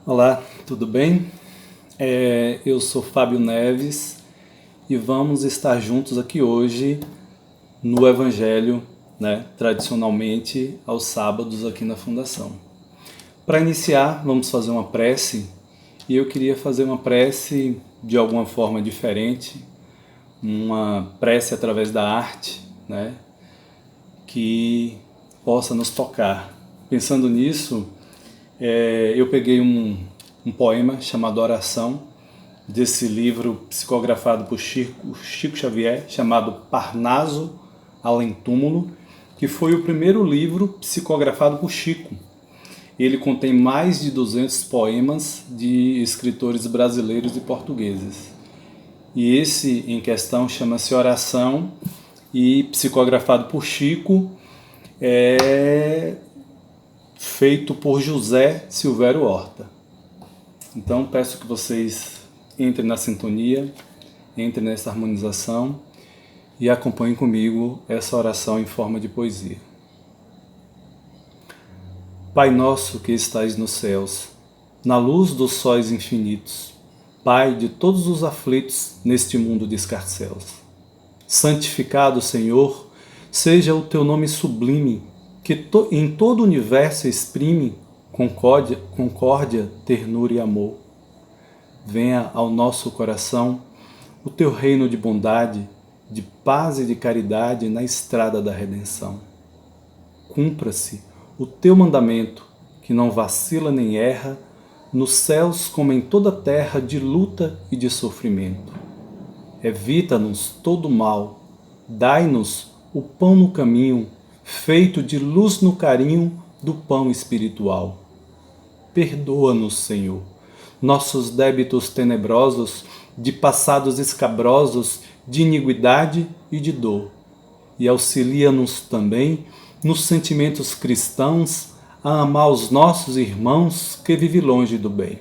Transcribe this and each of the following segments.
Olá, tudo bem? Eu sou Fábio Neves e vamos estar juntos aqui hoje no Evangelho, tradicionalmente aos sábados aqui na Fundação. Para iniciar, vamos fazer uma prece e eu queria fazer uma prece de alguma forma diferente, uma prece através da arte, que possa nos tocar. Pensando nisso, eu peguei um poema chamado Oração, desse livro psicografado por Chico Xavier, chamado Parnaso Além Túmulo, que foi o primeiro livro psicografado por Chico. Ele contém mais de 200 poemas de escritores brasileiros e portugueses. E esse em questão chama-se Oração e psicografado por Chico, feito por José Silvério Horta. Então peço que vocês entrem na sintonia, entrem nessa harmonização e acompanhem comigo essa oração em forma de poesia. Pai nosso que estais nos céus, na luz dos sóis infinitos, Pai de todos os aflitos neste mundo de escarcéus. Santificado, Senhor, seja o teu nome sublime, que em todo o universo exprime concórdia, ternura e amor. Venha ao nosso coração o teu reino de bondade, de paz e de caridade na estrada da redenção. Cumpra-se o teu mandamento, que não vacila nem erra, nos céus como em toda a terra de luta e de sofrimento. Evita-nos todo mal, dai-nos o pão no caminho, feito de luz no carinho do pão espiritual. Perdoa-nos, Senhor, nossos débitos tenebrosos, de passados escabrosos, de iniquidade e de dor, e auxilia-nos também nos sentimentos cristãos a amar os nossos irmãos que vivem longe do bem.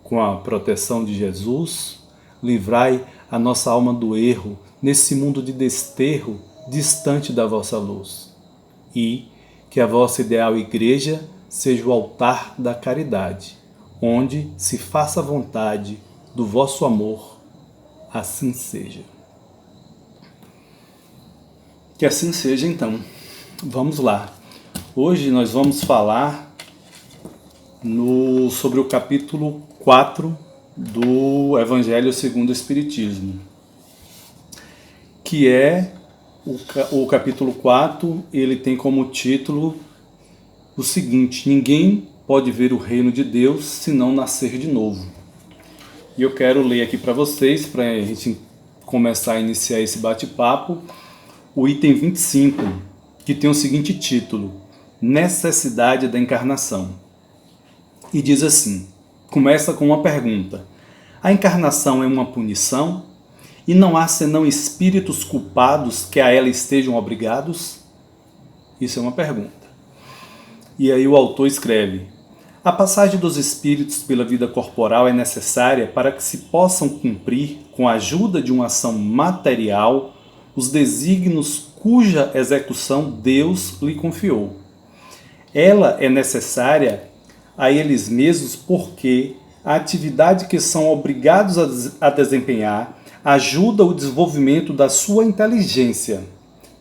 Com a proteção de Jesus, livrai a nossa alma do erro, nesse mundo de desterro, distante da vossa luz. E que a vossa ideal igreja seja o altar da caridade, onde se faça a vontade do vosso amor. Assim seja. Que assim seja, então. Vamos lá. Hoje nós vamos falar sobre o capítulo 4 do Evangelho segundo o Espiritismo, que é o capítulo 4, ele tem como título o seguinte: ninguém pode ver o reino de Deus se não nascer de novo. E eu quero ler aqui para vocês, para a gente começar a iniciar esse bate-papo, o item 25, que tem o seguinte título: Necessidade da Encarnação. E diz assim, começa com uma pergunta: a encarnação é uma punição? E não há senão espíritos culpados que a ela estejam obrigados? Isso é uma pergunta. E aí o autor escreve: a passagem dos espíritos pela vida corporal é necessária para que se possam cumprir, com a ajuda de uma ação material, os desígnios cuja execução Deus lhe confiou. Ela é necessária a eles mesmos porque a atividade que são obrigados a desempenhar ajuda o desenvolvimento da sua inteligência.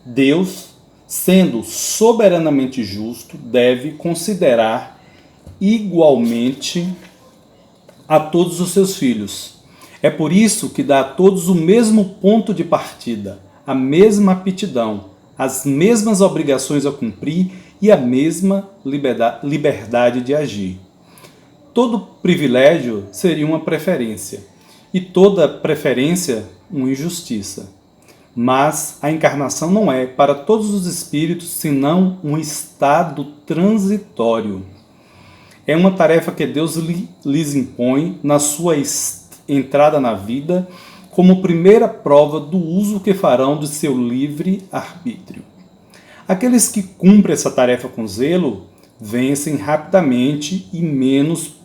Deus, sendo soberanamente justo, deve considerar igualmente a todos os seus filhos. É por isso que dá a todos o mesmo ponto de partida, a mesma aptidão, as mesmas obrigações a cumprir e a mesma liberdade de agir. Todo privilégio seria uma preferência, e toda preferência uma injustiça. Mas a encarnação não é, para todos os espíritos, senão um estado transitório. É uma tarefa que Deus lhes impõe na sua entrada na vida, como primeira prova do uso que farão de seu livre arbítrio. Aqueles que cumprem essa tarefa com zelo vencem rapidamente e menos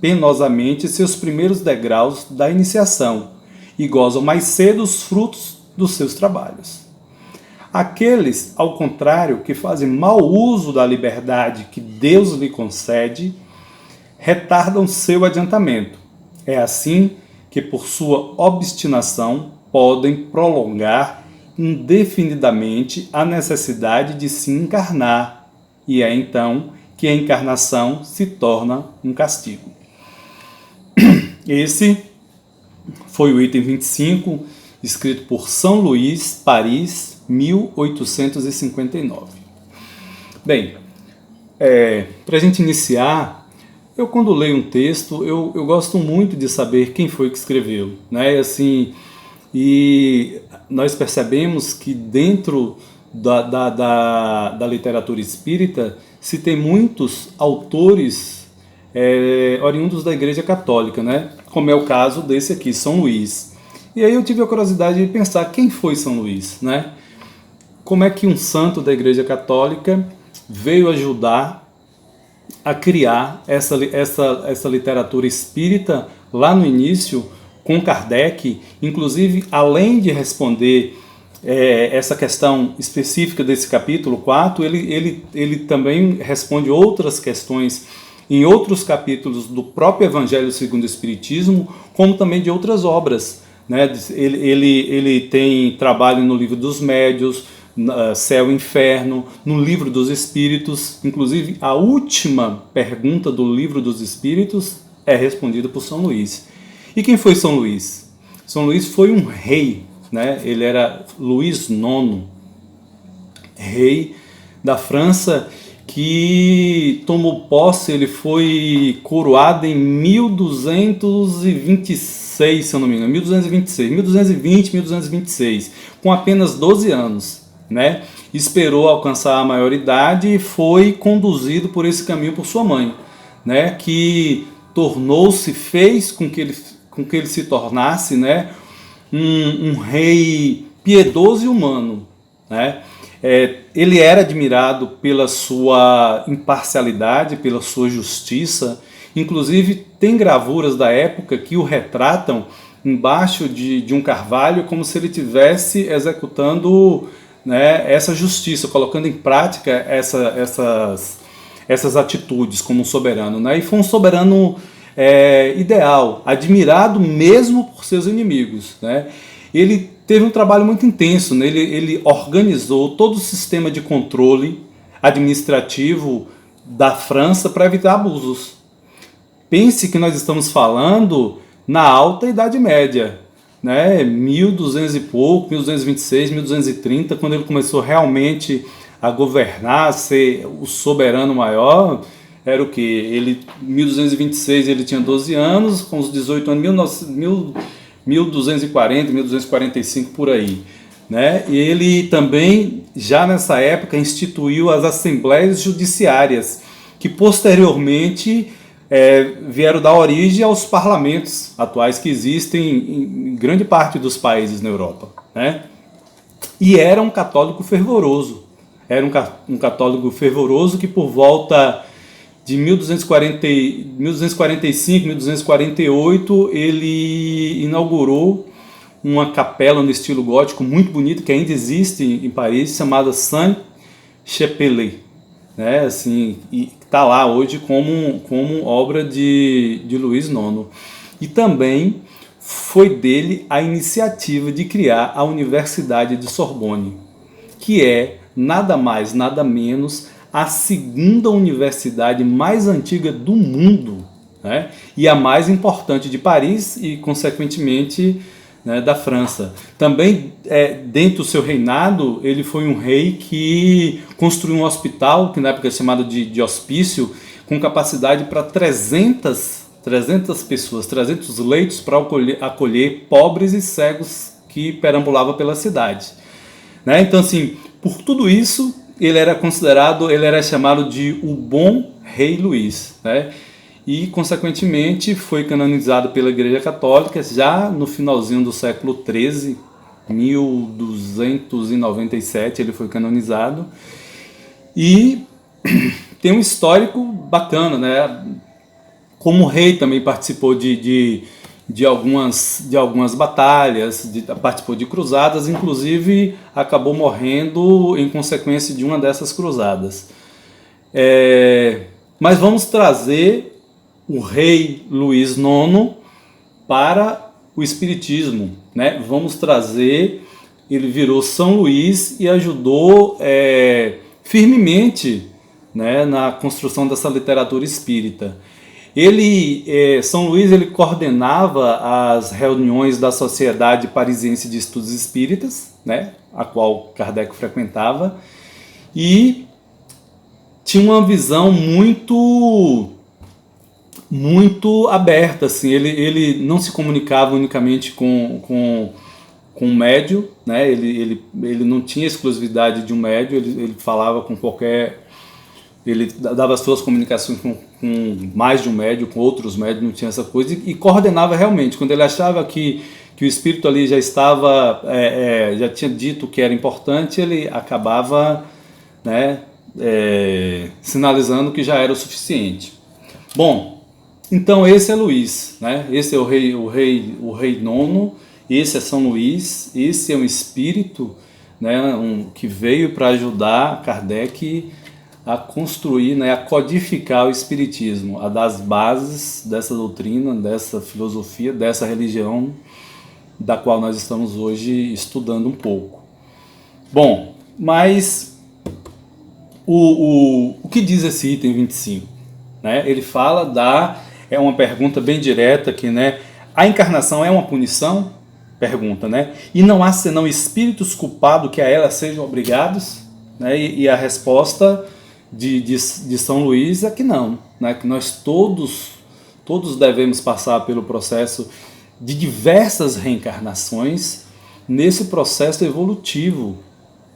penosamente seus primeiros degraus da iniciação e gozam mais cedo os frutos dos seus trabalhos. Aqueles, ao contrário, que fazem mau uso da liberdade que Deus lhe concede, retardam seu adiantamento. É assim que, por sua obstinação, podem prolongar indefinidamente a necessidade de se encarnar, e é então que a encarnação se torna um castigo. Esse foi o item 25, escrito por São Luís, Paris, 1859. Bem, para a gente iniciar, eu quando leio um texto, eu gosto muito de saber quem foi que escreveu, né? Assim, e nós percebemos que dentro da literatura espírita se tem muitos autores oriundos da Igreja Católica, né? Como é o caso desse aqui, São Luís. E aí eu tive a curiosidade de pensar quem foi São Luís, né? Como é que um santo da Igreja Católica veio ajudar a criar essa literatura espírita lá no início, com Kardec, inclusive, além de responder essa questão específica desse capítulo 4, ele também responde outras questões em outros capítulos do próprio Evangelho segundo o Espiritismo, como também de outras obras, né? Ele tem trabalho no Livro dos Médiuns, Céu e Inferno, no Livro dos Espíritos. Inclusive, a última pergunta do Livro dos Espíritos é respondida por São Luís. E quem foi São Luís? São Luís foi um rei, né? Ele era Luís IX, rei da França, que tomou posse, ele foi coroado em 1226, se eu não me engano, 1226, com apenas 12 anos, né? Esperou alcançar a maioridade e foi conduzido por esse caminho por sua mãe, né? Que fez com que ele se tornasse, né? Um rei piedoso e humano, né? Ele era admirado pela sua imparcialidade, pela sua justiça. Inclusive tem gravuras da época que o retratam embaixo de um carvalho como se ele estivesse executando, né, essa justiça, colocando em prática essas atitudes como um soberano, né? E foi um soberano ideal, admirado mesmo por seus inimigos, né? Ele teve um trabalho muito intenso, né? Ele organizou todo o sistema de controle administrativo da França para evitar abusos. Pense que nós estamos falando na Alta Idade Média, né? 1200 e pouco, 1226, 1230, quando ele começou realmente a governar, ser o soberano maior. Era o que? Em 1226 ele tinha 12 anos, com os 18 anos, 1240, 1245 por aí, né? E ele também, já nessa época, instituiu as assembleias judiciárias, que posteriormente vieram dar origem aos parlamentos atuais que existem em grande parte dos países na Europa, né? E era um católico fervoroso. Era um católico fervoroso que por volta de 1245, 1248, ele inaugurou uma capela no estilo gótico muito bonita, que ainda existe em Paris, chamada Saint-Chapelle, né? Assim, e está lá hoje como obra de Luís IX. E também foi dele a iniciativa de criar a Universidade de Sorbonne, que é nada mais, nada menos a segunda universidade mais antiga do mundo, né? E a mais importante de Paris e, consequentemente, né, da França. Também, dentro do seu reinado, ele foi um rei que construiu um hospital, que na época é chamado de hospício, com capacidade para 300 pessoas, 300 leitos para acolher pobres e cegos que perambulavam pela cidade, né? Então, assim, por tudo isso, ele era chamado de o Bom Rei Luís, né? E, consequentemente, foi canonizado pela Igreja Católica já no finalzinho do século XIII, 1297, ele foi canonizado. E tem um histórico bacana, né? Como rei também participou de algumas batalhas, participou de cruzadas, inclusive acabou morrendo em consequência de uma dessas cruzadas. Mas vamos trazer o rei Luís IX para o espiritismo, né? Vamos trazer, ele virou São Luís e ajudou firmemente, né, na construção dessa literatura espírita. São Luís, ele coordenava as reuniões da Sociedade Parisiense de Estudos Espíritas, né, a qual Kardec frequentava, e tinha uma visão muito aberta, assim. Ele não se comunicava unicamente com um médium, né? Ele não tinha exclusividade de um médium, ele falava com qualquer... Ele dava as suas comunicações com mais de um médium, com outros médiums, não tinha essa coisa, e coordenava realmente. Quando ele achava que o espírito ali já estava, já tinha dito o que era importante, ele acabava, né, sinalizando que já era o suficiente. Bom, então esse é Luís, né? Esse é o rei nono, esse é São Luís, esse é um espírito, né, que veio para ajudar Kardec a construir, né, a codificar o espiritismo, a dar as bases dessa doutrina, dessa filosofia, dessa religião da qual nós estamos hoje estudando um pouco. Bom, mas o que diz esse item 25? Né? Ele fala é uma pergunta bem direta aqui, né? A encarnação é uma punição? Pergunta, né? E não há senão espíritos culpados que a ela sejam obrigados? Né? E a resposta de São Luís é que não, né? Que nós todos devemos passar pelo processo de diversas reencarnações nesse processo evolutivo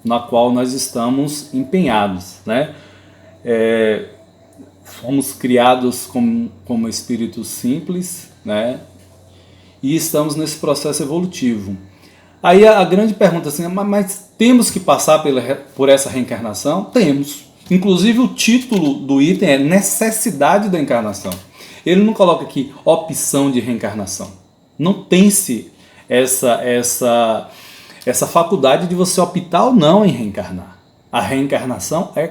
na qual nós estamos empenhados, né? Fomos criados como espíritos simples, né? E estamos nesse processo evolutivo. Aí a grande pergunta assim, mas temos que passar por essa reencarnação? Temos. Inclusive o título do item é necessidade da encarnação. Ele não coloca aqui opção de reencarnação. Não tem-se essa faculdade de você optar ou não em reencarnar. A reencarnação é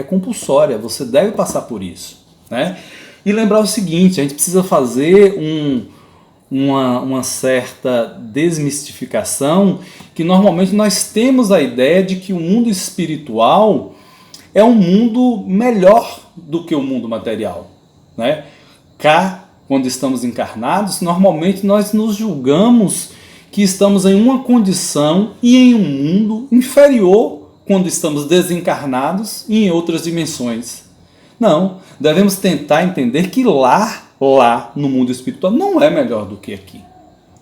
compulsória, você deve passar por isso, né? E lembrar o seguinte, a gente precisa fazer uma certa desmistificação, que normalmente nós temos a ideia de que o mundo espiritual é um mundo melhor do que o mundo material, né? Cá, quando estamos encarnados, normalmente nós nos julgamos que estamos em uma condição e em um mundo inferior quando estamos desencarnados e em outras dimensões. Não, devemos tentar entender que lá no mundo espiritual não é melhor do que aqui.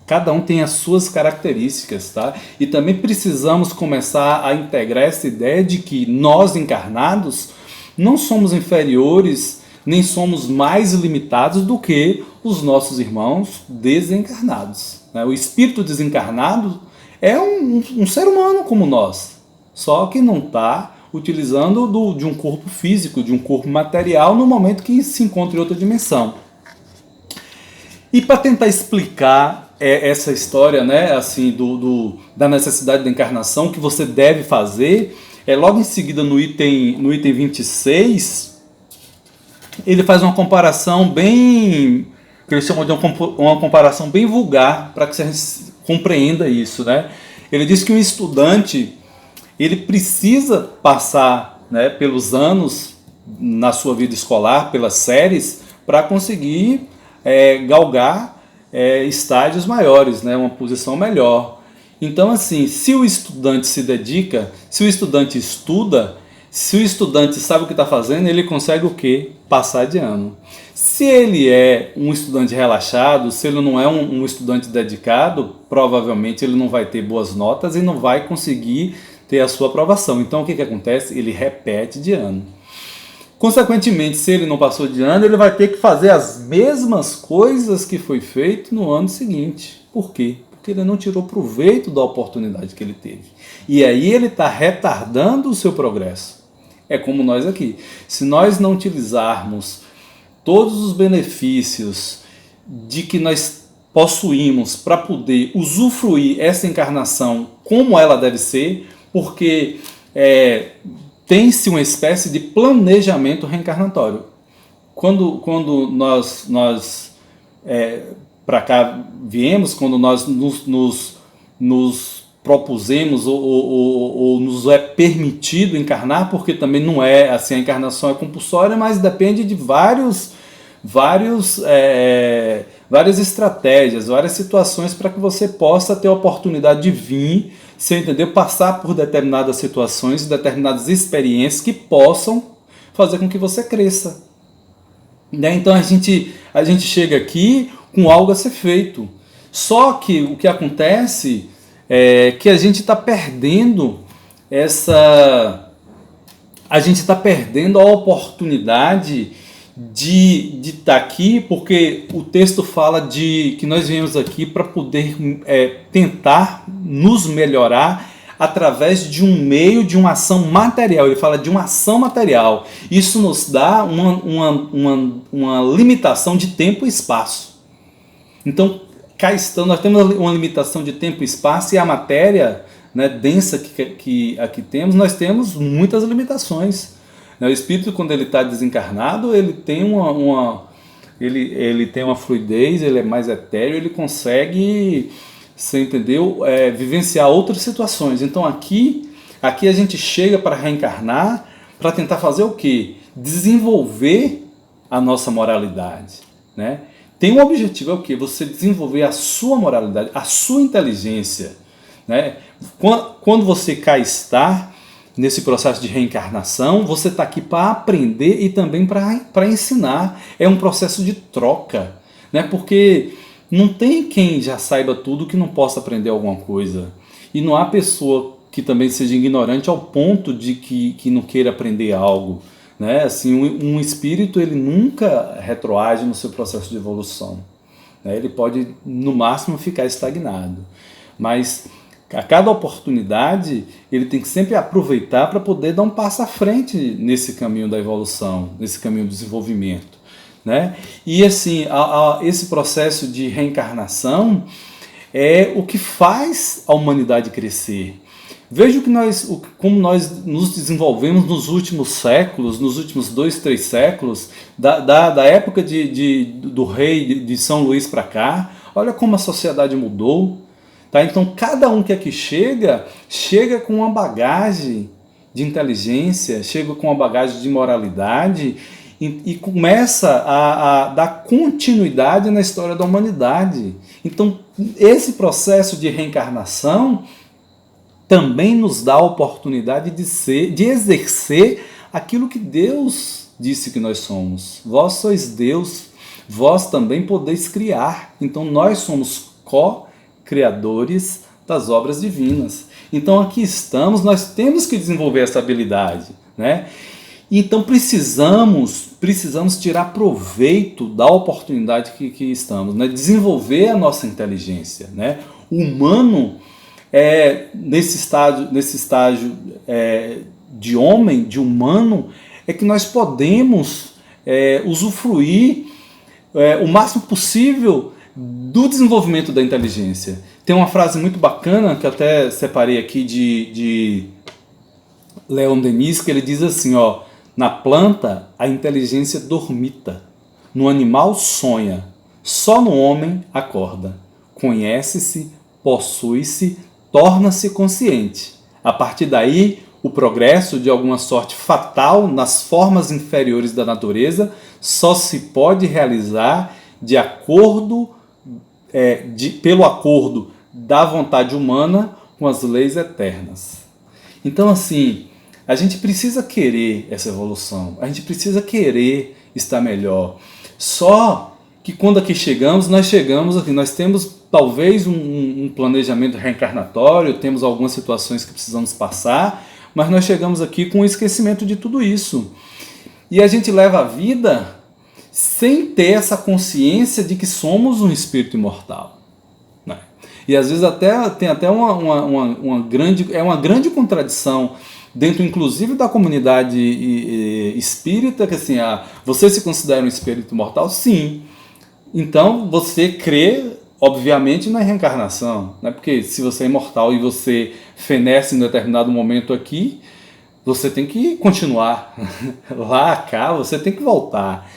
Cada um tem as suas características, tá? E também precisamos começar a integrar essa ideia de que nós encarnados não somos inferiores, nem somos mais limitados do que os nossos irmãos desencarnados. O espírito desencarnado é um ser humano como nós, só que não está utilizando de um corpo físico, de um corpo material, no momento que se encontra em outra dimensão. E para tentar explicar essa história, né, assim, da necessidade da encarnação, que você deve fazer, logo em seguida no item 26, ele faz uma comparação bem, que eles chamam de uma comparação bem vulgar, para que você compreenda isso, né? Ele diz que um estudante, ele precisa passar, né, pelos anos na sua vida escolar, pelas séries, para conseguir galgar estágios maiores, né, uma posição melhor. Então, assim, se o estudante se dedica, se o estudante estuda, se o estudante sabe o que está fazendo, ele consegue o quê? Passar de ano. Se ele é um estudante relaxado, se ele não é um estudante dedicado, provavelmente ele não vai ter boas notas e não vai conseguir ter a sua aprovação. Então, o que acontece? Ele repete de ano. Consequentemente, se ele não passou de ano, ele vai ter que fazer as mesmas coisas que foi feito no ano seguinte. Por quê? Porque ele não tirou proveito da oportunidade que ele teve. E aí ele está retardando o seu progresso. É como nós aqui. Se nós não utilizarmos todos os benefícios de que nós possuímos para poder usufruir essa encarnação como ela deve ser, porque tem-se uma espécie de planejamento reencarnatório. quando nós para cá viemos, quando nós nos propusemos ou nos é permitido encarnar, porque também não é assim, a encarnação é compulsória, mas depende de várias estratégias, várias situações para que você possa ter a oportunidade de vir, você entendeu? Passar por determinadas situações, determinadas experiências que possam fazer com que você cresça. Né? Então a gente chega aqui com algo a ser feito. Só que o que acontece é que a gente está perdendo a oportunidade de estar aqui, porque o texto fala de que nós viemos aqui para poder tentar nos melhorar através de um meio, de uma ação material. Ele fala de uma ação material. Isso nos dá uma limitação de tempo e espaço. Então, cá estamos, nós temos uma limitação de tempo e espaço, e a matéria, né, densa que aqui temos, nós temos muitas limitações. O espírito, quando ele está desencarnado, ele tem ele tem uma fluidez, ele é mais etéreo, ele consegue, você entendeu, vivenciar outras situações. Então aqui a gente chega para reencarnar, para tentar fazer o quê? Desenvolver a nossa moralidade, né? Tem um objetivo, é o quê? Você desenvolver a sua moralidade, a sua inteligência, né? Quando você cá está, nesse processo de reencarnação, você está aqui para aprender e também para ensinar. É um processo de troca, né? Porque não tem quem já saiba tudo que não possa aprender alguma coisa. E não há pessoa que também seja ignorante ao ponto de que não queira aprender algo. Né? Assim, um espírito, ele nunca retroage no seu processo de evolução. Né? Ele pode, no máximo, ficar estagnado. Mas a cada oportunidade, ele tem que sempre aproveitar para poder dar um passo à frente nesse caminho da evolução, nesse caminho do desenvolvimento. Né? E assim, esse processo de reencarnação é o que faz a humanidade crescer. Veja como nós nos desenvolvemos nos últimos séculos, nos últimos 2, 3 séculos, da época do rei de São Luís para cá. Olha como a sociedade mudou. Tá? Então cada um que aqui chega com uma bagagem de inteligência, chega com uma bagagem de moralidade e começa a dar continuidade na história da humanidade. Então esse processo de reencarnação também nos dá a oportunidade de exercer aquilo que Deus disse que nós somos. Vós sois Deus, vós também podeis criar. Então nós somos co-criadores das obras divinas. Então aqui estamos, nós temos que desenvolver essa habilidade, né? Então precisamos tirar proveito da oportunidade que estamos, né? Desenvolver a nossa inteligência, né? O humano, nesse estágio de homem, de humano, é que nós podemos usufruir o máximo possível do desenvolvimento da inteligência. Tem uma frase muito bacana que eu até separei aqui de Leon Denis, que ele diz assim, ó: na planta a inteligência dormita, no animal sonha, só no homem acorda, conhece-se, possui-se, torna-se consciente. A partir daí, o progresso de alguma sorte fatal nas formas inferiores da natureza só se pode realizar pelo acordo da vontade humana com as leis eternas. Então, assim, a gente precisa querer essa evolução, a gente precisa querer estar melhor. Só que quando aqui nós temos talvez um planejamento reencarnatório, temos algumas situações que precisamos passar, mas nós chegamos aqui com o esquecimento de tudo isso. E a gente leva a vida sem ter essa consciência de que somos um espírito imortal. Né? E às vezes tem até uma grande contradição dentro, inclusive, da comunidade espírita, que assim, você se considera um espírito imortal? Sim. Então você crê, obviamente, na reencarnação, né? Porque se você é imortal e você fenece em determinado momento aqui, você tem que continuar lá, cá, você tem que voltar.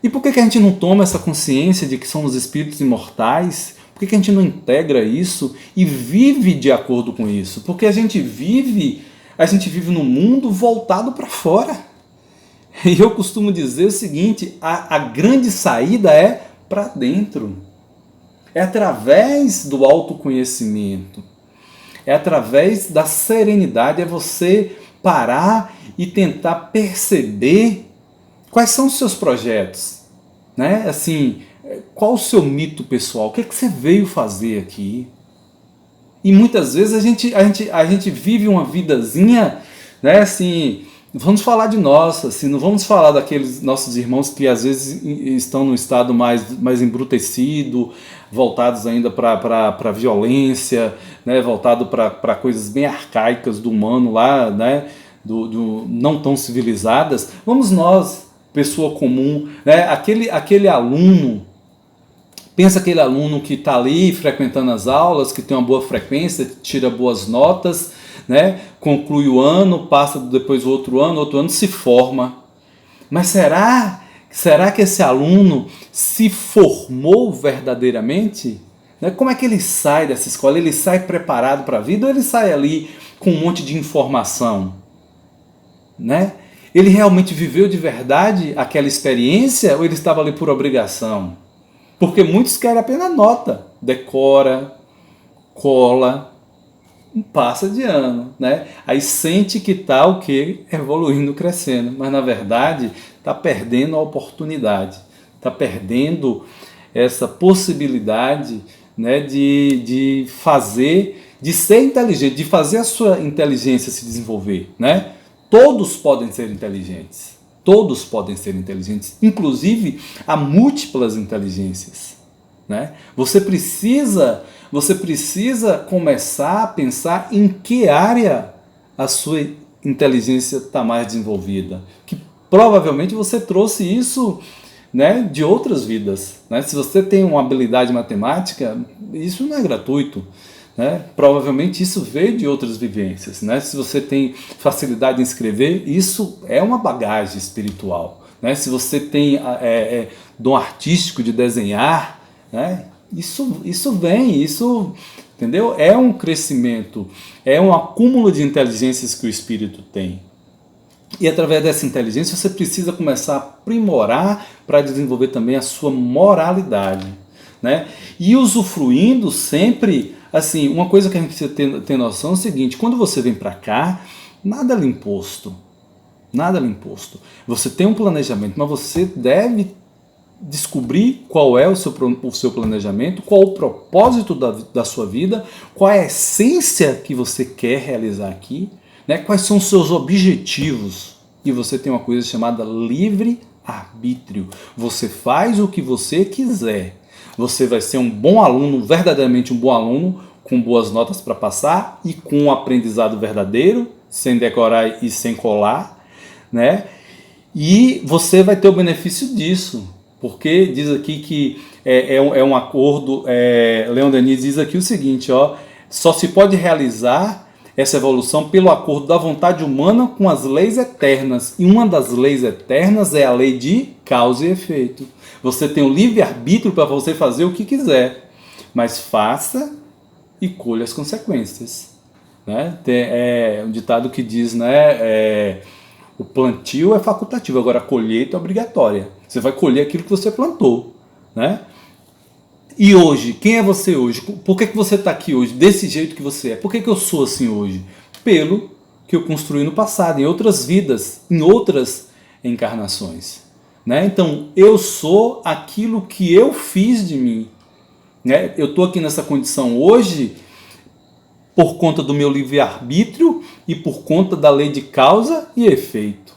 E por que a gente não toma essa consciência de que somos espíritos imortais? Por que a gente não integra isso e vive de acordo com isso? Porque a gente vive num mundo voltado para fora. E eu costumo dizer o seguinte, a grande saída é para dentro. É através do autoconhecimento. É através da serenidade, é você parar e tentar perceber quais são os seus projetos, né? Assim, qual o seu mito pessoal? O que é que você veio fazer aqui? E muitas vezes a gente vive uma vidazinha, né? Assim, vamos falar de nós, assim, não vamos falar daqueles nossos irmãos que às vezes estão num estado mais embrutecido, voltados ainda para a violência, né? Voltado para coisas bem arcaicas do humano lá, né? Do não tão civilizadas. Vamos nós, pessoa comum, né? Aquele aluno. Pensa aquele aluno que está ali frequentando as aulas, que tem uma boa frequência, tira boas notas, né? Conclui o ano, passa depois o outro ano se forma. Mas será que esse aluno se formou verdadeiramente? Né? Como é que ele sai dessa escola? Ele sai preparado para a vida ou ele sai ali com um monte de informação? Né? Ele realmente viveu de verdade aquela experiência ou ele estava ali por obrigação? Porque muitos querem apenas nota, decora, cola, passa de ano, né? Aí sente que está o quê? Evoluindo, crescendo, mas na verdade está perdendo a oportunidade, está perdendo essa possibilidade, né, de fazer, de ser inteligente, de fazer a sua inteligência se desenvolver, né? Todos podem ser inteligentes. Todos podem ser inteligentes, inclusive há múltiplas inteligências, né? Você precisa começar a pensar em que área a sua inteligência está mais desenvolvida. Que provavelmente você trouxe isso, né, de outras vidas, né? Se você tem uma habilidade matemática, isso não é gratuito. Né? Provavelmente isso veio de outras vivências, né? Se você tem facilidade em escrever, isso é uma bagagem espiritual, né? Se você tem dom artístico de desenhar, né? Isso vem, isso, entendeu? É um crescimento, é um acúmulo de inteligências que o espírito tem. E através dessa inteligência você precisa começar a aprimorar para desenvolver também a sua moralidade, né? E usufruindo sempre. Assim, uma coisa que a gente precisa ter noção é o seguinte, quando você vem para cá, nada lhe imposto. Nada lhe imposto. Você tem um planejamento, mas você deve descobrir qual é o seu planejamento, qual o propósito da sua vida, qual é a essência que você quer realizar aqui, né? Quais são os seus objetivos. E você tem uma coisa chamada livre-arbítrio. Você faz o que você quiser. Você vai ser um bom aluno, verdadeiramente um bom aluno, com boas notas para passar e com um aprendizado verdadeiro, sem decorar e sem colar, né? E você vai ter o benefício disso, porque diz aqui que é um acordo, Leon Denis diz aqui o seguinte, ó, só se pode realizar essa evolução pelo acordo da vontade humana com as leis eternas, e uma das leis eternas é a lei de causa e efeito. Você tem o livre-arbítrio para você fazer o que quiser, mas faça e colha as consequências. Né? Tem um ditado que diz, né, o plantio é facultativo, agora a colheita é obrigatória. Você vai colher aquilo que você plantou. Né? E hoje, quem é você hoje? Por que você está aqui hoje, desse jeito que você é? Por que eu sou assim hoje? Pelo que eu construí no passado, em outras vidas, em outras encarnações. Né? Então, eu sou aquilo que eu fiz de mim. Né? Eu estou aqui nessa condição hoje por conta do meu livre-arbítrio e por conta da lei de causa e efeito.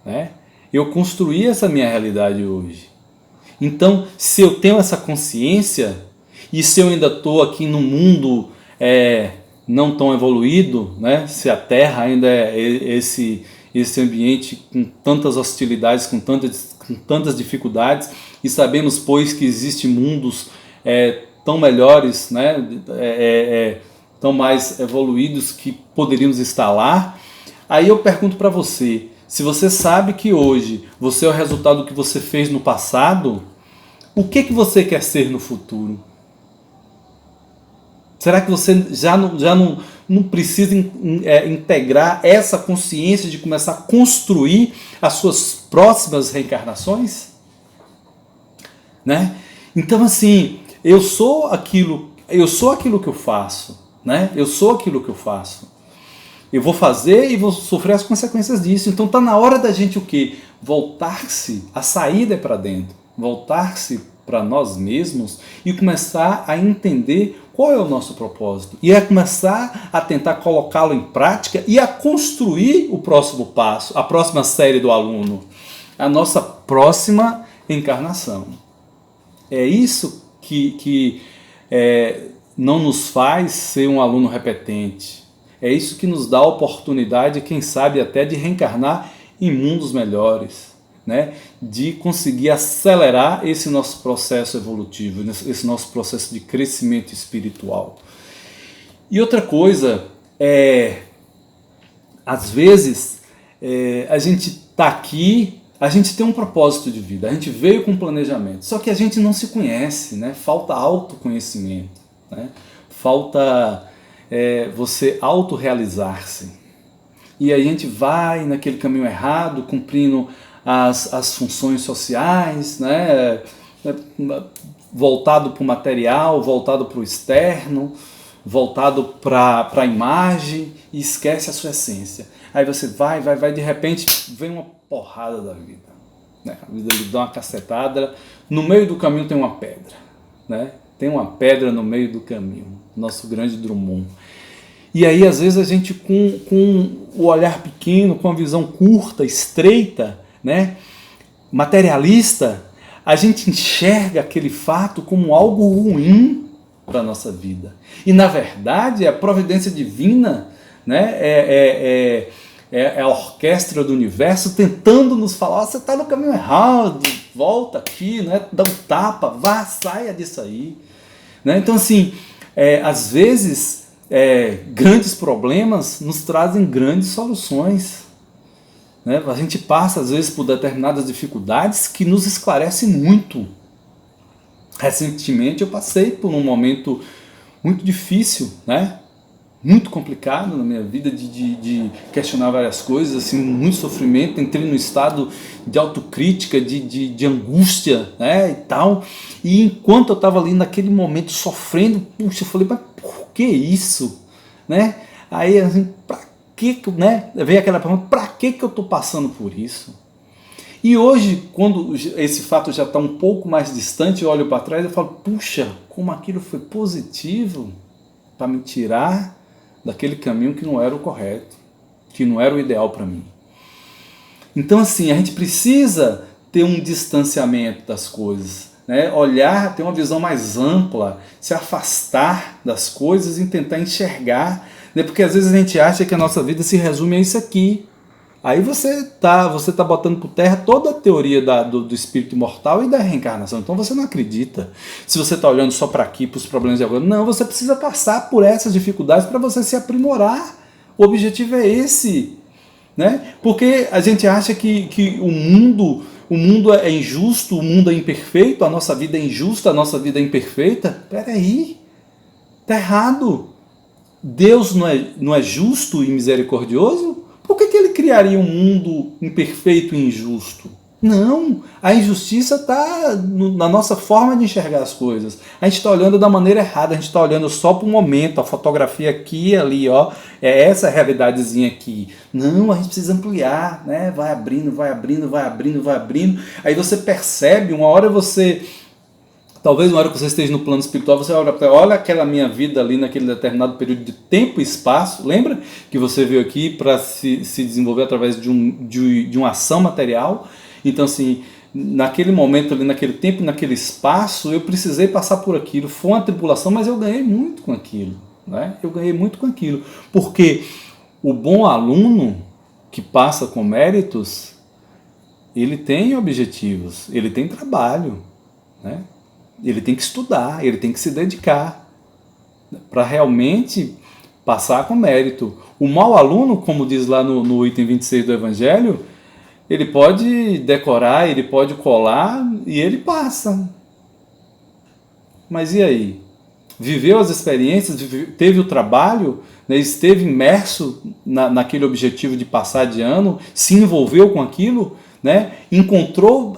Né? Eu construí essa minha realidade hoje. Então, se eu tenho essa consciência e se eu ainda estou aqui no mundo não tão evoluído, né? Se a Terra ainda é esse ambiente com tantas hostilidades, com tantas dificuldades, e sabemos, pois, que existem mundos tão melhores, né? Tão mais evoluídos que poderíamos estar lá, aí eu pergunto para você, Se você sabe que hoje você é o resultado do que você fez no passado, o que você quer ser no futuro? Será que você já não precisa integrar essa consciência de começar a construir as suas próximas reencarnações? Né? Então, assim, eu sou aquilo que eu faço. Né? Eu sou aquilo que eu faço. Eu vou fazer e vou sofrer as consequências disso. Então está na hora da gente o quê? Voltar-se, a saída é para dentro. Voltar-se para nós mesmos e começar a entender qual é o nosso propósito. E a começar a tentar colocá-lo em prática e a construir o próximo passo, a próxima série do aluno, a nossa próxima encarnação. É isso que não nos faz ser um aluno repetente. É isso que nos dá a oportunidade, quem sabe até de reencarnar em mundos melhores, né? De conseguir acelerar esse nosso processo evolutivo, esse nosso processo de crescimento espiritual. E outra coisa, às vezes, a gente está aqui, a gente tem um propósito de vida, a gente veio com um planejamento, só que a gente não se conhece, né? Falta autoconhecimento, né? Falta você autorrealizar-se. E aí a gente vai naquele caminho errado, cumprindo as funções sociais, né? Voltado para o material, voltado para o externo, voltado para a imagem, e esquece a sua essência. Aí você vai, de repente vem uma porrada da vida, né? A vida lhe dá uma cacetada, no meio do caminho tem uma pedra, né? Tem uma pedra no meio do caminho, nosso grande Drummond. E aí às vezes a gente com o olhar pequeno, com a visão curta, estreita, né? Materialista, a gente enxerga aquele fato como algo ruim para a nossa vida. E na verdade a providência divina, né? É a orquestra do universo tentando nos falar: você está no caminho errado, volta aqui, né? Dá um tapa, vá, saia disso aí. Né? Então assim, às vezes grandes problemas nos trazem grandes soluções. Né? A gente passa às vezes por determinadas dificuldades que nos esclarecem muito. Recentemente eu passei por um momento muito difícil, né? Muito complicado na minha vida, de questionar várias coisas, assim, muito sofrimento, entrei num estado de autocrítica, de angústia, né, e tal, e enquanto eu estava ali naquele momento sofrendo, puxa, eu falei: mas por que isso? Né? Aí, assim, pra que, né? Veio aquela pergunta: pra que eu estou passando por isso? E hoje, quando esse fato já está um pouco mais distante, eu olho para trás e falo: puxa, como aquilo foi positivo para me tirar daquele caminho que não era o correto, que não era o ideal para mim. Então assim, a gente precisa ter um distanciamento das coisas, né? Olhar, ter uma visão mais ampla, se afastar das coisas e tentar enxergar, né? Porque às vezes a gente acha que a nossa vida se resume a isso aqui. Aí você tá botando por terra toda a teoria do espírito imortal e da reencarnação. Então você não acredita. Se você está olhando só para aqui, para os problemas de agora, não, você precisa passar por essas dificuldades para você se aprimorar. O objetivo é esse. Né? Porque a gente acha que o mundo é injusto, o mundo é imperfeito, a nossa vida é injusta, a nossa vida é imperfeita. Peraí, está errado. Deus não é justo e misericordioso? Por que ele criaria um mundo imperfeito e injusto? Não, a injustiça está na nossa forma de enxergar as coisas. A gente está olhando da maneira errada, a gente está olhando só para o momento, a fotografia aqui e ali, ó, é essa realidadezinha aqui. Não, a gente precisa ampliar, né? Vai abrindo, vai abrindo, vai abrindo, vai abrindo. Aí você percebe, talvez uma hora que você esteja no plano espiritual, você olha aquela minha vida ali naquele determinado período de tempo e espaço. Lembra que você veio aqui para se desenvolver através de uma ação material? Então assim, naquele momento ali, naquele tempo, naquele espaço, eu precisei passar por aquilo. Foi uma tribulação, mas eu ganhei muito com aquilo. Né? Eu ganhei muito com aquilo. Porque o bom aluno que passa com méritos, ele tem objetivos, ele tem trabalho, né? Ele tem que estudar, ele tem que se dedicar para realmente passar com mérito. O mau aluno, como diz lá no item 26 do Evangelho, Ele pode decorar, ele pode colar e ele passa. Mas e aí? Viveu as experiências, teve o trabalho, né, esteve imerso naquele objetivo de passar de ano, se envolveu com aquilo, né, encontrou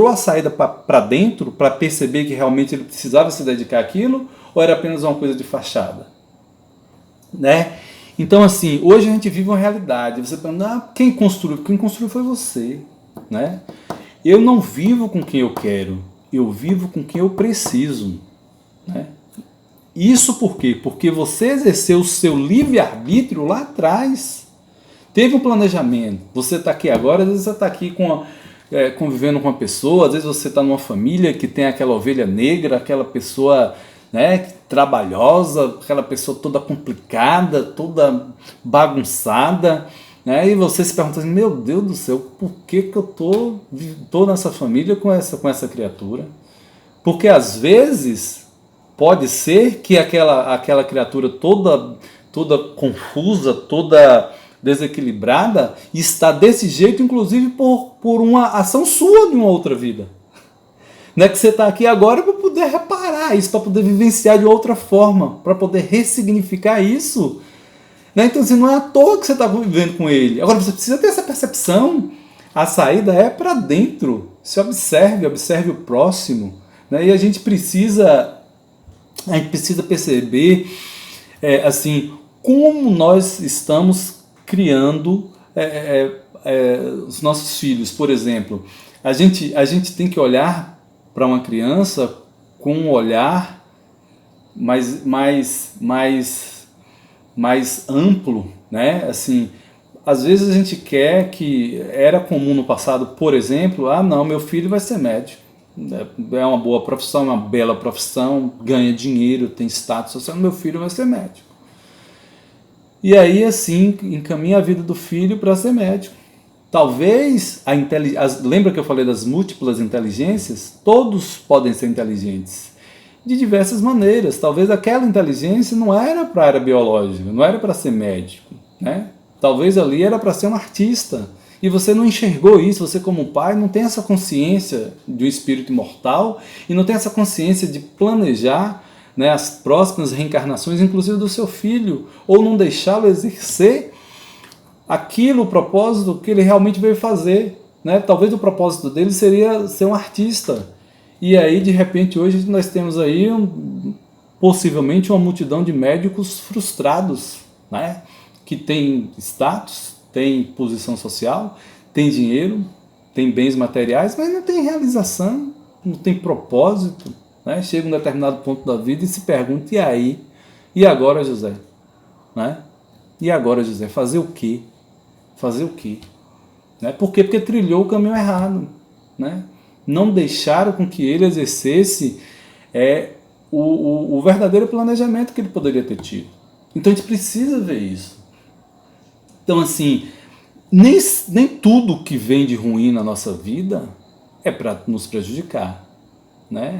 a saída para dentro, para perceber que realmente ele precisava se dedicar àquilo, ou era apenas uma coisa de fachada? Né? Então, assim, hoje a gente vive uma realidade. Você pergunta, quem construiu? Quem construiu foi você. Né? Eu não vivo com quem eu quero, eu vivo com quem eu preciso. Né? Isso por quê? Porque você exerceu o seu livre-arbítrio lá atrás. Teve um planejamento. Você está aqui agora, às vezes você está aqui convivendo com uma pessoa, às vezes você está numa família que tem aquela ovelha negra, aquela pessoa, né, trabalhosa, aquela pessoa toda complicada, toda bagunçada, né, e você se pergunta assim, meu Deus do céu, por que eu tô nessa família com essa criatura? Porque às vezes pode ser que aquela criatura toda confusa, toda desequilibrada, está desse jeito, inclusive por uma ação sua de uma outra vida. Não é que você está aqui agora para poder reparar isso, para poder vivenciar de outra forma, para poder ressignificar isso. Né? Então, assim, não é à toa que você está convivendo com ele. Agora, você precisa ter essa percepção. A saída é para dentro. Se observe o próximo. Né? E a gente precisa perceber assim, como nós estamos criando os nossos filhos. Por exemplo, a gente tem que olhar para uma criança com um olhar mais amplo, né? Assim, às vezes a gente quer que era comum no passado, por exemplo, não, meu filho vai ser médico. É uma boa profissão, é uma bela profissão, ganha dinheiro, tem status social, meu filho vai ser médico. E aí, assim, encaminha a vida do filho para ser médico. Talvez lembra que eu falei das múltiplas inteligências? Todos podem ser inteligentes de diversas maneiras. Talvez aquela inteligência não era para a área biológica, não era para ser médico, né? Talvez ali era para ser um artista. E você não enxergou isso, você como pai não tem essa consciência de um espírito imortal e não tem essa consciência de planejar, né, as próximas reencarnações, inclusive do seu filho, ou não deixá-lo exercer aquilo, o propósito que ele realmente veio fazer. Né? Talvez o propósito dele seria ser um artista. E aí, de repente, hoje nós temos aí possivelmente uma multidão de médicos frustrados, né? Que tem status, tem posição social, tem dinheiro, tem bens materiais, mas não tem realização, não tem propósito. Né? Chega um determinado ponto da vida e se pergunta, e aí? E agora, José? Né? E agora, José? Fazer o quê? Fazer o quê? Né? Por quê? Porque trilhou o caminho errado. Né? Não deixaram com que ele exercesse o verdadeiro planejamento que ele poderia ter tido. Então a gente precisa ver isso. Então, assim, nem tudo que vem de ruim na nossa vida é para nos prejudicar. Né?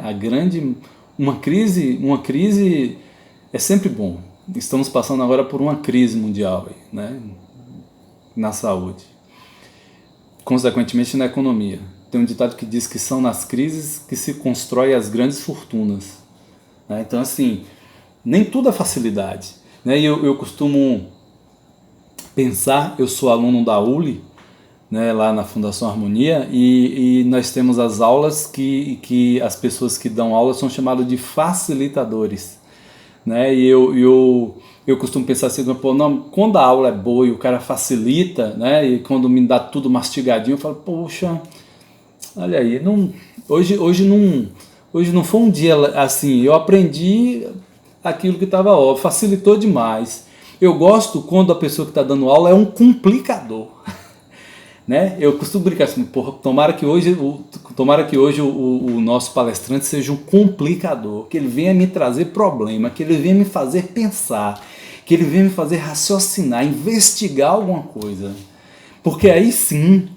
Uma crise é sempre bom. Estamos passando agora por uma crise mundial, né? Na saúde, consequentemente na economia. Tem um ditado que diz que são nas crises que se constrói as grandes fortunas. Né? Então, assim, nem tudo é facilidade. Né? E eu costumo pensar, eu sou aluno da ULI, né, lá na Fundação Harmonia, e nós temos as aulas que as pessoas que dão aula são chamadas de facilitadores. Né? E eu costumo pensar assim, pô, não, quando a aula é boa e o cara facilita, né, e quando me dá tudo mastigadinho, eu falo, poxa, olha aí, hoje não foi um dia assim, eu aprendi aquilo que estava óbvio, facilitou demais. Eu gosto quando a pessoa que está dando aula é um complicador. Né? Eu costumo brincar assim, porra, tomara que hoje o nosso palestrante seja um complicador, que ele venha me trazer problema, que ele venha me fazer pensar, que ele venha me fazer raciocinar, investigar alguma coisa. Porque aí sim,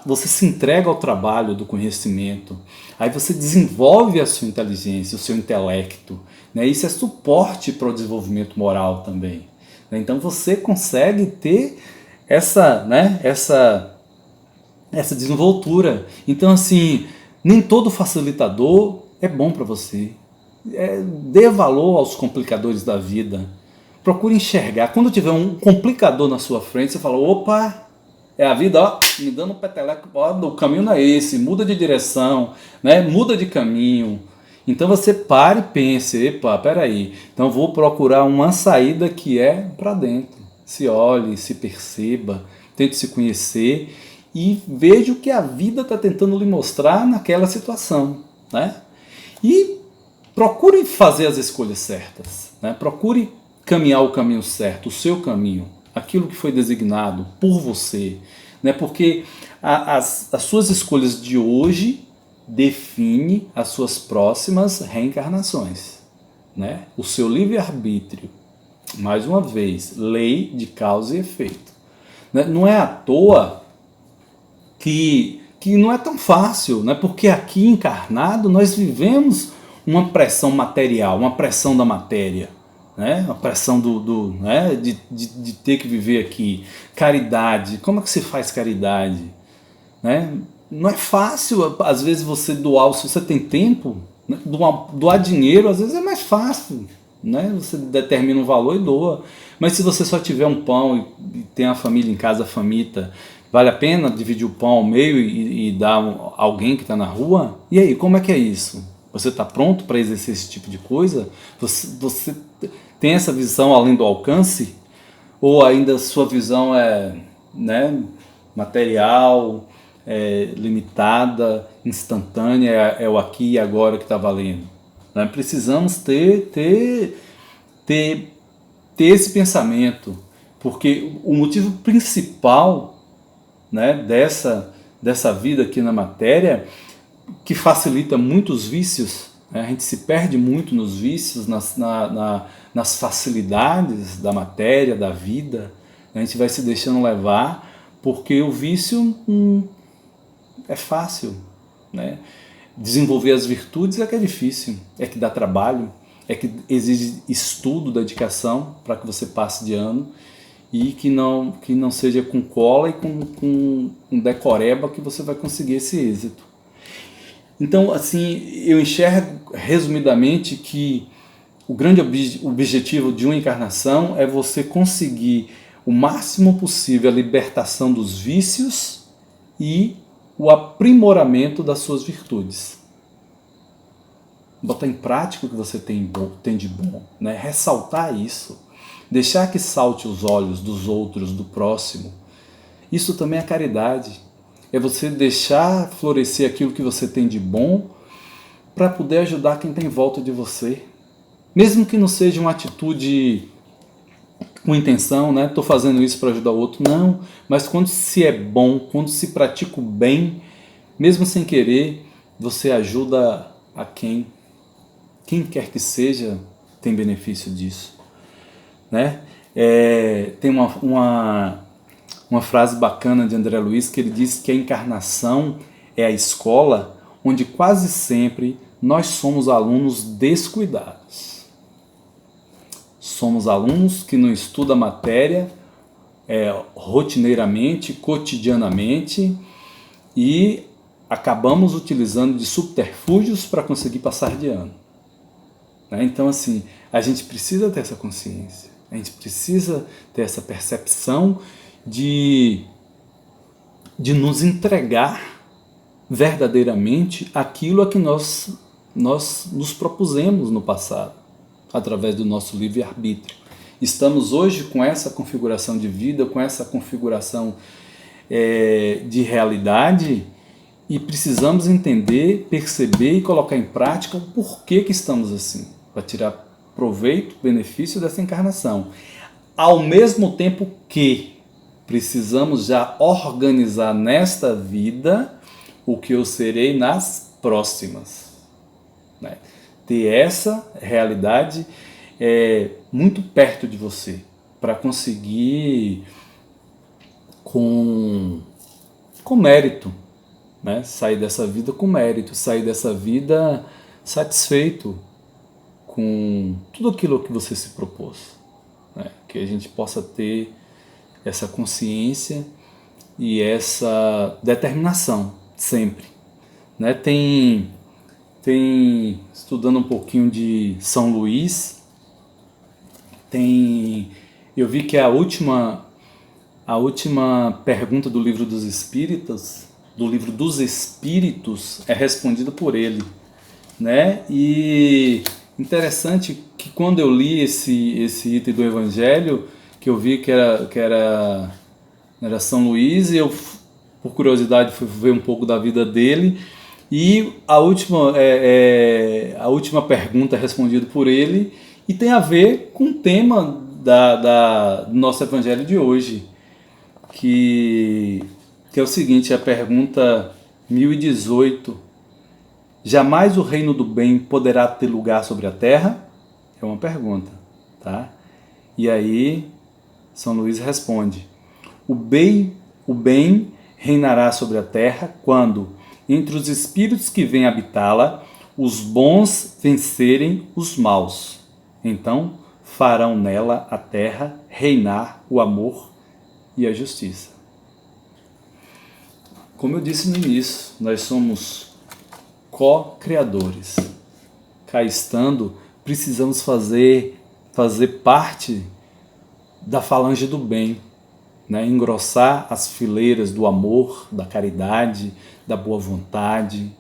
você se entrega ao trabalho do conhecimento, aí você desenvolve a sua inteligência, o seu intelecto, né? Isso é suporte para o desenvolvimento moral também. Né? Então você consegue ter essa desenvoltura. Então, assim, nem todo facilitador é bom para você. Dê valor aos complicadores da vida. Procure enxergar. Quando tiver um complicador na sua frente, você fala, opa, é a vida, ó, me dando um peteleco, ó, o caminho não é esse, muda de direção, né? Muda de caminho. Então você pare e pense, epa, peraí, então vou procurar uma saída que é para dentro. Se olhe, se perceba, tente se conhecer e veja o que a vida está tentando lhe mostrar naquela situação, né? E procure fazer as escolhas certas, né? Procure caminhar o caminho certo, o seu caminho, aquilo que foi designado por você, né? Porque as suas escolhas de hoje definem as suas próximas reencarnações, né? O seu livre-arbítrio, mais uma vez, lei de causa e efeito, né? Não é à toa que não é tão fácil, né? Porque aqui encarnado nós vivemos uma pressão material, uma pressão da matéria, né? A pressão né? de ter que viver aqui. Caridade, como é que se faz caridade? Né? Não é fácil, às vezes, você doar, se você tem tempo, né? doar dinheiro, às vezes é mais fácil. Né? Você determina um valor e doa. Mas se você só tiver um pão e tem a família em casa faminta, vale a pena dividir o pão ao meio e dar a alguém que está na rua? E aí, como é que é isso? Você está pronto para exercer esse tipo de coisa? Você tem essa visão além do alcance? Ou ainda sua visão é, né, material, limitada, instantânea, é o aqui e agora que está valendo? Né? Precisamos ter esse pensamento, porque o motivo principal, né, dessa vida aqui na matéria, que facilita muitos vícios, né? A gente se perde muito nos vícios, nas facilidades da matéria, da vida, a gente vai se deixando levar, porque o vício é fácil, né? Desenvolver as virtudes é que é difícil, é que dá trabalho, é que exige estudo, dedicação para que você passe de ano, e que não seja com cola e com decoreba que você vai conseguir esse êxito. Então, assim, eu enxergo resumidamente que o grande objetivo de uma encarnação é você conseguir o máximo possível a libertação dos vícios e o aprimoramento das suas virtudes. Botar em prática o que você tem de bom, né? Ressaltar isso, deixar que salte os olhos dos outros, do próximo. Isso também é caridade. É você deixar florescer aquilo que você tem de bom para poder ajudar quem está em volta de você. Mesmo que não seja uma atitude com intenção, né? Estou fazendo isso para ajudar o outro. Não, mas quando se é bom, quando se pratica o bem, mesmo sem querer, você ajuda a quem quer que seja, tem benefício disso. Né? Tem uma frase bacana de André Luiz que ele diz que a encarnação é a escola onde quase sempre nós somos alunos descuidados. Somos alunos que não estudam a matéria rotineiramente, cotidianamente, e acabamos utilizando de subterfúgios para conseguir passar de ano. Né? Então, assim, a gente precisa ter essa consciência, a gente precisa ter essa percepção de nos entregar verdadeiramente aquilo a que nós nos propusemos no passado, através do nosso livre-arbítrio. Estamos hoje com essa configuração de vida, com essa configuração de realidade, e precisamos entender, perceber e colocar em prática o porquê que estamos assim, para tirar proveito, benefício dessa encarnação. Ao mesmo tempo que precisamos já organizar nesta vida o que eu serei nas próximas. Né? Ter essa realidade muito perto de você, para conseguir com mérito, né? Sair dessa vida com mérito, sair dessa vida satisfeito com tudo aquilo que você se propôs, né? Que a gente possa ter essa consciência e essa determinação, sempre. Né? Tem, estudando um pouquinho de São Luís, eu vi que a última pergunta do livro dos Espíritos é respondida por ele, né? E interessante que quando eu li esse item do Evangelho, que eu vi que era São Luís, e eu, por curiosidade, fui ver um pouco da vida dele, e a última pergunta é respondida por ele, e tem a ver com o tema do nosso Evangelho de hoje, que é o seguinte, a pergunta 1018: jamais o reino do bem poderá ter lugar sobre a terra? É uma pergunta, tá? E aí São Luís responde: o bem reinará sobre a terra quando, entre os espíritos que vêm habitá-la, os bons vencerem os maus. Então farão nela a terra reinar o amor e a justiça. Como eu disse no início, nós somos co-criadores. Cá estando, precisamos fazer parte da falange do bem, né? Engrossar as fileiras do amor, da caridade, da boa vontade,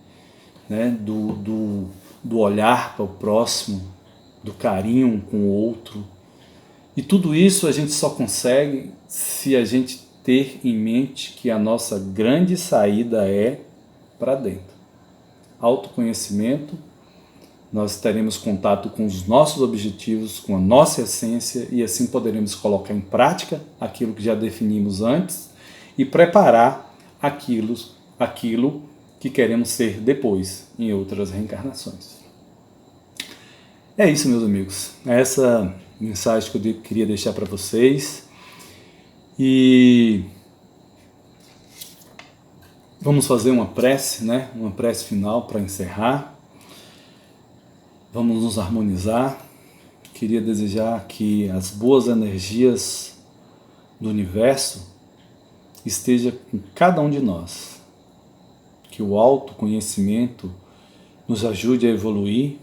né? do olhar para o próximo, do carinho com o outro. E tudo isso a gente só consegue se a gente ter em mente que a nossa grande saída é para dentro. Autoconhecimento, nós teremos contato com os nossos objetivos, com a nossa essência, e assim poderemos colocar em prática aquilo que já definimos antes e preparar aquilo que queremos ser depois, em outras reencarnações. É isso, meus amigos. É essa mensagem que eu queria deixar para vocês. E vamos fazer uma prece, né? Uma prece final para encerrar. Vamos nos harmonizar. Queria desejar que as boas energias do universo estejam com cada um de nós. Que o autoconhecimento nos ajude a evoluir,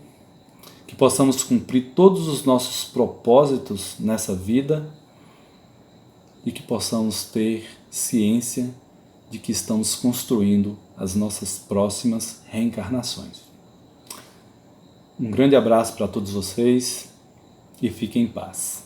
que possamos cumprir todos os nossos propósitos nessa vida e que possamos ter ciência de que estamos construindo as nossas próximas reencarnações. Um grande abraço para todos vocês e fiquem em paz.